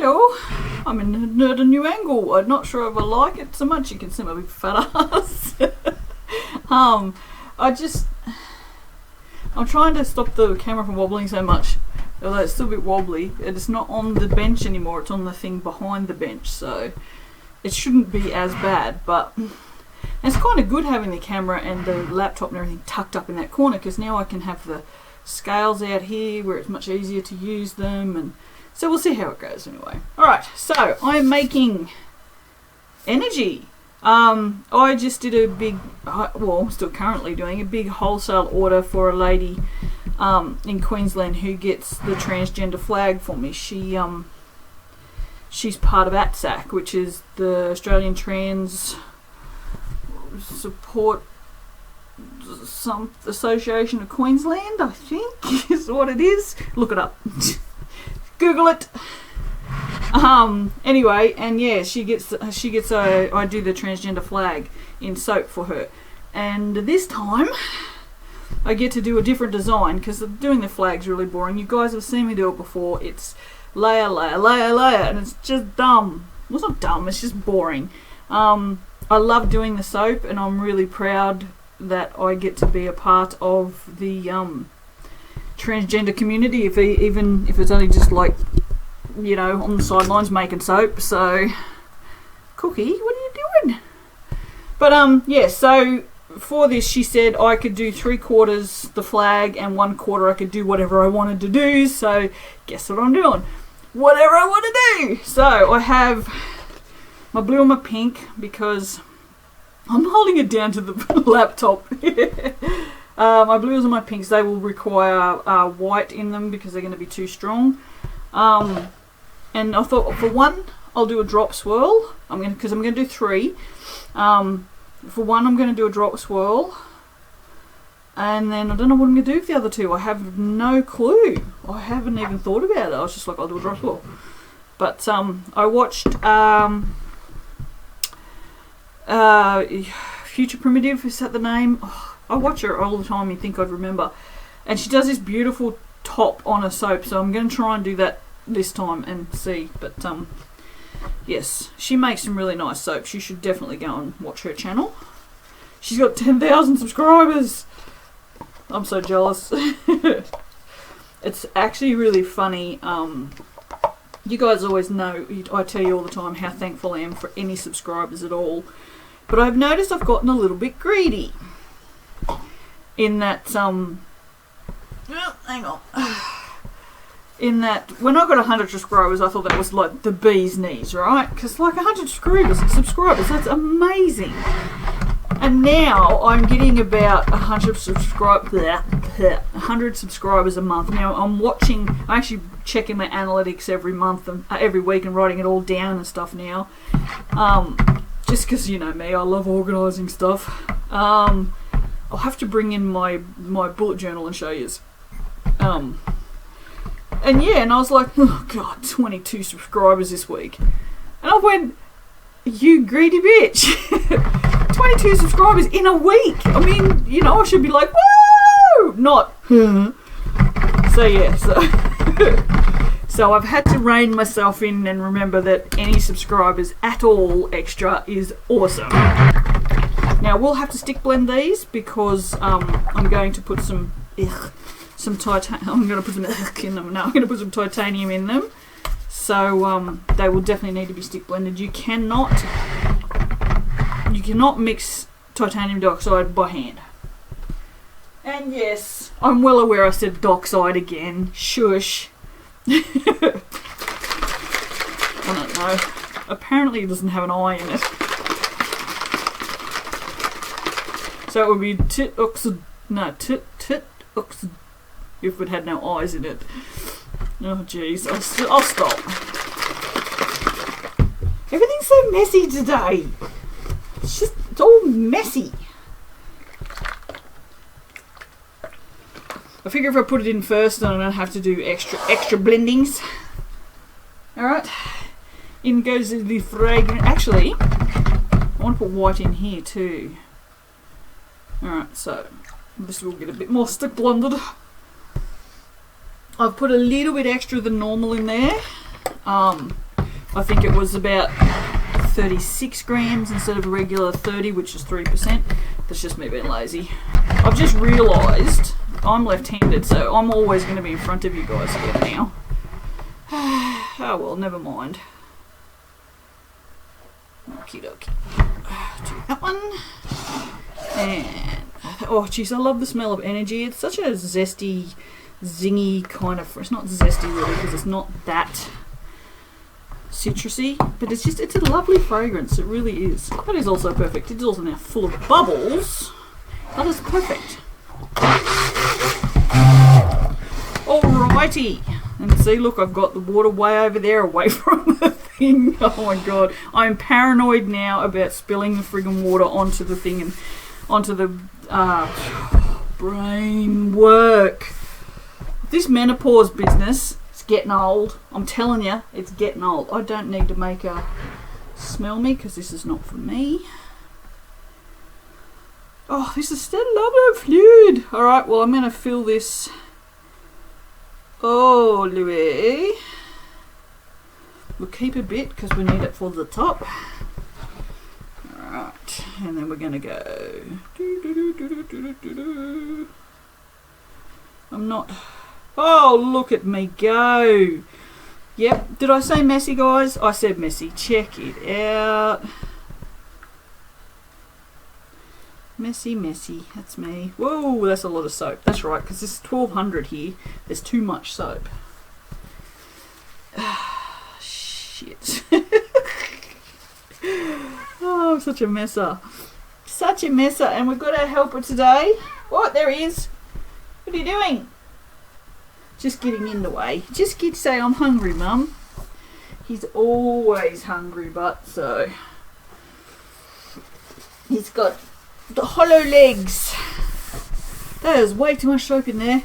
well, I'm in a new angle. I'm not sure if I like it so much. You can see my big fat ass. I'm trying to stop the camera from wobbling so much, although it's still a bit wobbly. It's not on the bench anymore, it's on the thing behind the bench, so it shouldn't be as bad. But it's kind of good having the camera and the laptop and everything tucked up in that corner, because now I can have the scales out here where it's much easier to use them, and so we'll see how it goes anyway. Alright, so I'm making energy. I just did a big, well, still currently doing a big wholesale order for a lady in Queensland who gets the transgender flag for me. She's part of ATSAC, which is the Australian Trans Support Association of Queensland, I think is what it is. Look it up. Google it. Anyway, and yeah, she gets I do the transgender flag in soap for her, and this time I get to do a different design, because doing the flag's really boring. You guys have seen me do it before. It's layer, layer, layer, layer, and it's just dumb. Well, it's not dumb, it's just boring. I love doing the soap, and I'm really proud that I get to be a part of the transgender community, even if it's only just like, you know, on the sidelines making soap. So, Cookie, what are you doing? But yeah, so for this she said I could do 3/4 the flag and 1/4 I could do whatever I wanted to do. So guess what I'm doing? Whatever I want to do. So I have my blue and my pink, because I'm holding it down to the laptop. My blues and my pinks, they will require white in them because they're going to be too strong. And I thought for one, I'll do a drop swirl. Because I'm going to do 3. For one, I'm going to do a drop swirl. And then I don't know what I'm going to do with the other 2. I have no clue. I haven't even thought about it. I was just like, I'll do a drop swirl. But I watched Future Primitive, is that the name? Oh, I watch her all the time, you think I'd remember. And she does this beautiful top on a soap, so I'm going to try and do that this time and see. But yes, she makes some really nice soaps. You should definitely go and watch her channel. She's got 10,000 subscribers. I'm so jealous. It's actually really funny. You guys always know, I tell you all the time how thankful I am for any subscribers at all. But I've noticed I've gotten a little bit greedy. In that, hang on. In that, when I got 100 subscribers, I thought that was like the bee's knees, right? Because like 100 subscribers, that's amazing. And now I'm getting about 100 subscribers a month. Now I'm actually checking my analytics every month and every week and writing it all down and stuff now. Just because, you know me, I love organising stuff. I'll have to bring in my bullet journal and show yous. And yeah, and I was like, oh god, 22 subscribers this week. And I went, you greedy bitch. 22 subscribers in a week. I mean, you know, I should be like, woo! Not, So yeah, so I've had to rein myself in and remember that any subscribers at all extra is awesome. Now we'll have to stick blend these, because I'm going to put some titanium. I'm going to put some in them. No, I'm going to put some titanium in them. So they will definitely need to be stick blended. You cannot mix titanium dioxide by hand. And yes, I'm well aware I said doxide again. Shush. I don't know. Apparently it doesn't have an I in it. So it would be tit-oxide, if it had no I's in it. Oh jeez, I'll stop. Everything's so messy today. It's all messy. I figure if I put it in first, then I don't have to do extra blendings. Alright. In goes the fragrance. Actually, I want to put white in here too. Alright, so this will get a bit more stick blended. I've put a little bit extra than normal in there. I think it was about 36 grams instead of a regular 30, which is 3%. That's just me being lazy. I've just realised I'm left-handed, so I'm always going to be in front of you guys again now. Oh well, never mind. Okie dokie. Do that one. And, oh jeez, I love the smell of energy. It's such a zesty, zingy kind of, it's not zesty really because it's not that citrusy, but it's a lovely fragrance. It really is. That is also perfect. It's also now full of bubbles. That is perfect. Alrighty. And see, look, I've got the water way over there away from the thing. Oh my god. I'm paranoid now about spilling the friggin' water onto the thing and onto the brain work. This menopause business is getting old. I'm telling you, it's getting old. I don't need to make her smell me because this is not for me. Oh, this is still lovely fluid. Alright, well, I'm going to fill this all the way. We'll keep a bit because we need it for the top. Alright, and then we're going to go. I'm not. Oh, look at me go. Yep, did I say messy, guys? I said messy. Check it out. Messy, messy. That's me. Whoa, that's a lot of soap. That's right, because this is 1200 here. There's too much soap. Shit. Oh, I'm such a messer. Such a messer. And we've got our helper today. What? There he is. What are you doing? Just getting in the way. Just get to say, I'm hungry, Mum. He's always hungry, but so. He's got the hollow legs. There's way too much soap in there.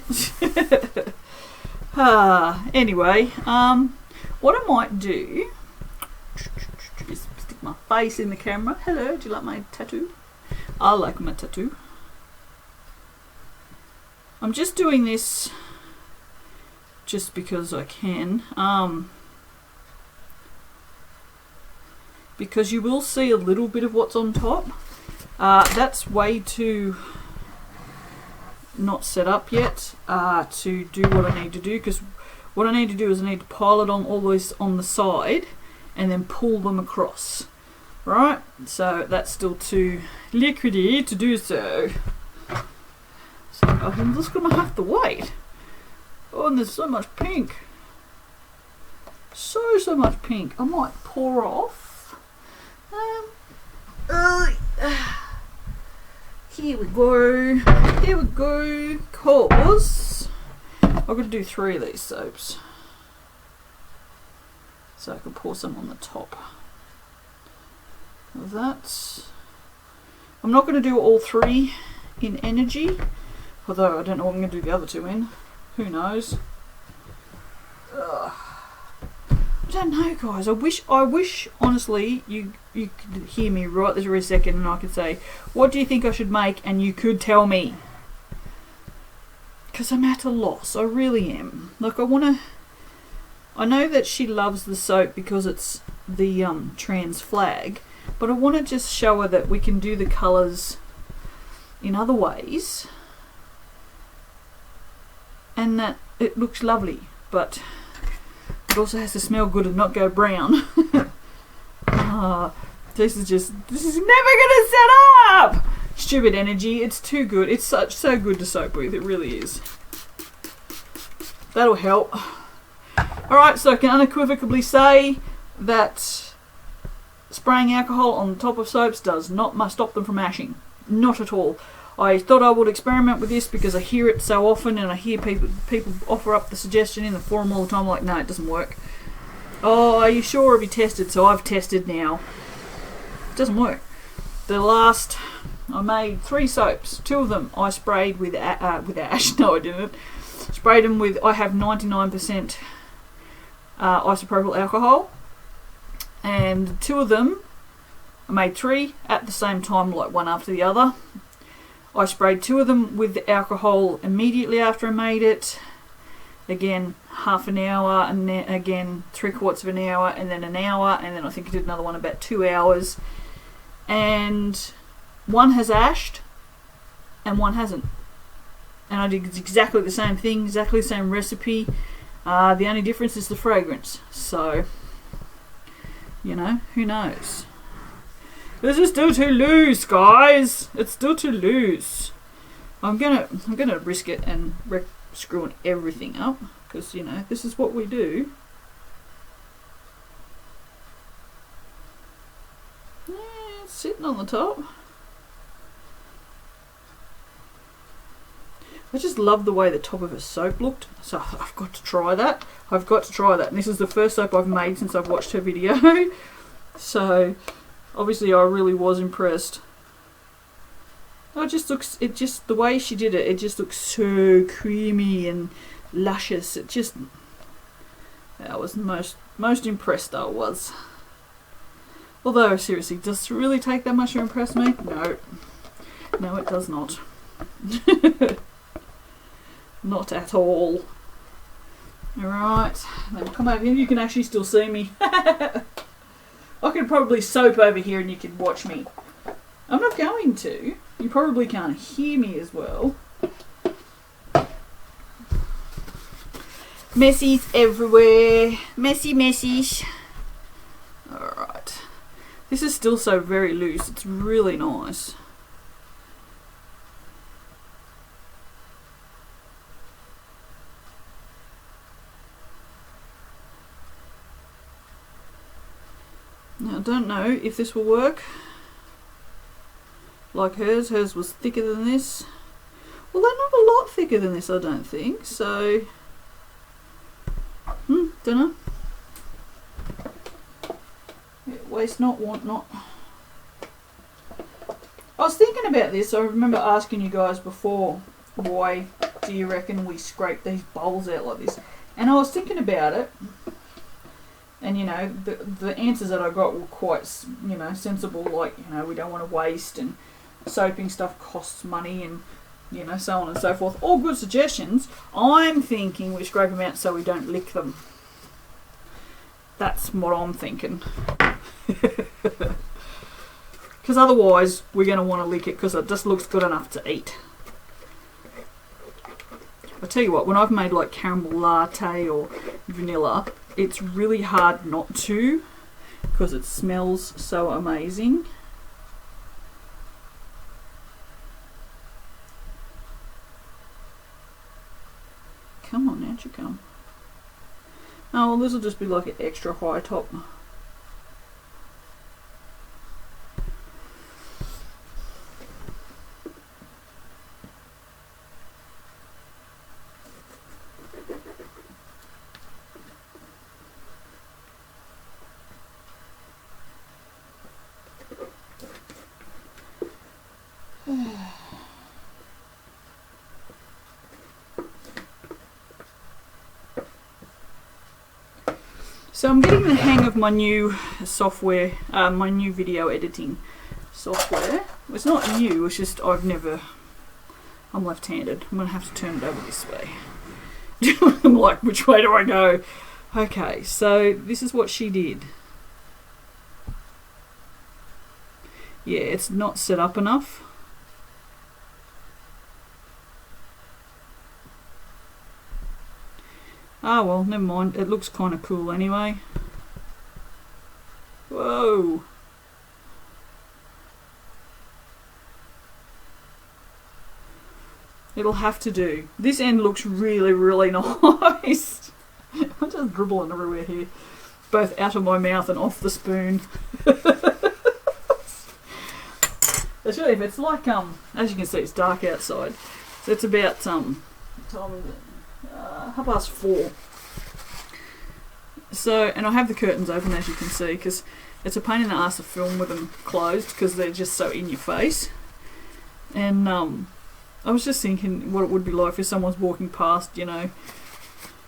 Anyway, what I might do is stick my face in the camera. Hello, do you like my tattoo? I like my tattoo. I'm just doing this just because I can. Because you will see a little bit of what's on top. That's way too not set up yet to do what I need to do, because what I need to do is I need to pile it on all this on the side and then pull them across. Right? So that's still too liquidy to do so. So I'm just going to have to wait. Oh, and there's so much pink. So much pink. I might pour off. Here we go. Here we go. Cause I've got to do 3 of these soaps. So I can pour some on the top of that. I'm not going to do all 3 in energy. Although I don't know what I'm going to do the other 2 in. Who knows? Ugh. I don't know, guys. I wish honestly you could hear me right this very second and I could say, what do you think I should make? And you could tell me. Because I'm at a loss. I really am. Like, I know that she loves the soap because it's the trans flag, but I want to just show her that we can do the colours in other ways and that it looks lovely, but it also has to smell good and not go brown. This is never gonna set up. Stupid energy. It's too good. It's so good to soap with. It really is. That'll help. All right. So I can unequivocally say that spraying alcohol on the top of soaps does not stop them from ashing. Not at all. I thought I would experiment with this because I hear it so often and I hear people offer up the suggestion in the forum all the time. I'm like, no, it doesn't work. Oh, are you sure? Have you tested? So I've tested now. It doesn't work. I made 3 soaps. 2 of them I sprayed with ash. No, I didn't. Sprayed them with, I have 99% isopropyl alcohol. And 2 of them, I made 3 at the same time, like one after the other. I sprayed 2 of them with alcohol immediately after I made it. Again, half an hour, and then again 3/4 of an hour, and then an hour, and then I think I did another one about 2 hours. And one has ashed and one hasn't. And I did exactly the same thing, exactly the same recipe. The only difference is the fragrance. So, you know, who knows? This is still too loose, guys. It's still too loose. I'm gonna risk it and screwing everything up, because you know this is what we do. Yeah, it's sitting on the top. I just love the way the top of a soap looked, so I've got to try that. I've got to try that. And this is the first soap I've made since I've watched her video. So obviously I really was impressed. Oh, it just looks, the way she did it, it just looks so creamy and luscious. It just, I was most impressed I was. Although seriously, does it really take that much to impress me? No. No, it does not. Not at all. Alright, then we'll come over here. You can actually still see me. I could probably soap over here and you could watch me. I'm not going to. You probably can't hear me as well. Messies everywhere. Messy messies. Alright. This is still so very loose. It's really nice. Now, I don't know if this will work like hers. Hers was thicker than this. Well, they're not a lot thicker than this, I don't think. So, don't know. Yeah, waste not, want not. I was thinking about this. I remember asking you guys before, why do you reckon we scrape these bowls out like this? And I was thinking about it. And you know, the answers that I got were quite, you know, sensible, like, you know, we don't want to waste, and soaping stuff costs money, and, you know, so on and so forth. All good suggestions. I'm thinking we scrape them out so we don't lick them. That's what I'm thinking. Because otherwise, we're going to want to lick it because it just looks good enough to eat. I tell you what, when I've made like caramel latte or vanilla, it's really hard not to, because it smells so amazing. Come on, out you come. Oh, well, this will just be like an extra high top. So I'm getting the hang of my new software, my new video editing software. It's not new, it's just I'm left-handed. I'm going to have to turn it over this way. I'm like, which way do I go? Okay, so this is what she did. Yeah, it's not set up enough. Ah, well, never mind. It looks kind of cool anyway. Whoa. It'll have to do. This end looks really, really nice. I'm just dribbling everywhere here. Both out of my mouth and off the spoon. It's really, it's like, as you can see, it's dark outside. So it's about, time is it? 4:30. So, and I have the curtains open, as you can see, because it's a pain in the ass to film with them closed because they're just so in your face. And I was just thinking what it would be like if someone's walking past, you know,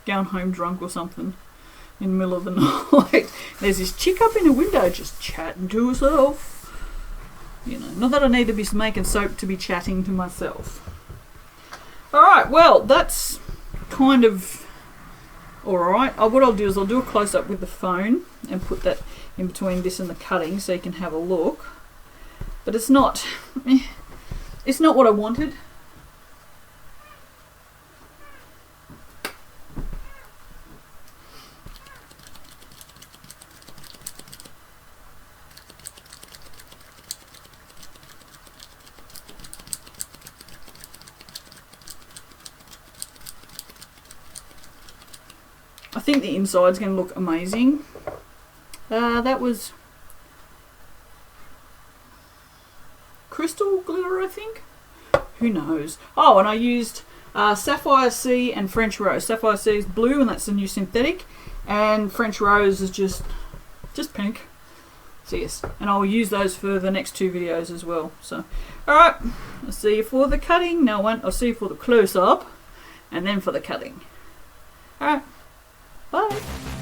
going home drunk or something in the middle of the night. There's this chick up in the window just chatting to herself. You know, not that I need to be making soap to be chatting to myself. Alright, well, that's kind of Alright, what I'll do is I'll do a close-up with the phone and put that in between this and the cutting so you can have a look. But it's not what I wanted. I think the inside's going to look amazing. That was crystal glitter, I think. Who knows? Oh, and I used Sapphire Sea and French Rose. Sapphire Sea is blue, and that's the new synthetic, and French Rose is just pink. So yes, and I'll use those for the next 2 videos as well. So, all right, I'll see you for the cutting. No one. I'll see you for the close-up, and then for the cutting. All right. Bye.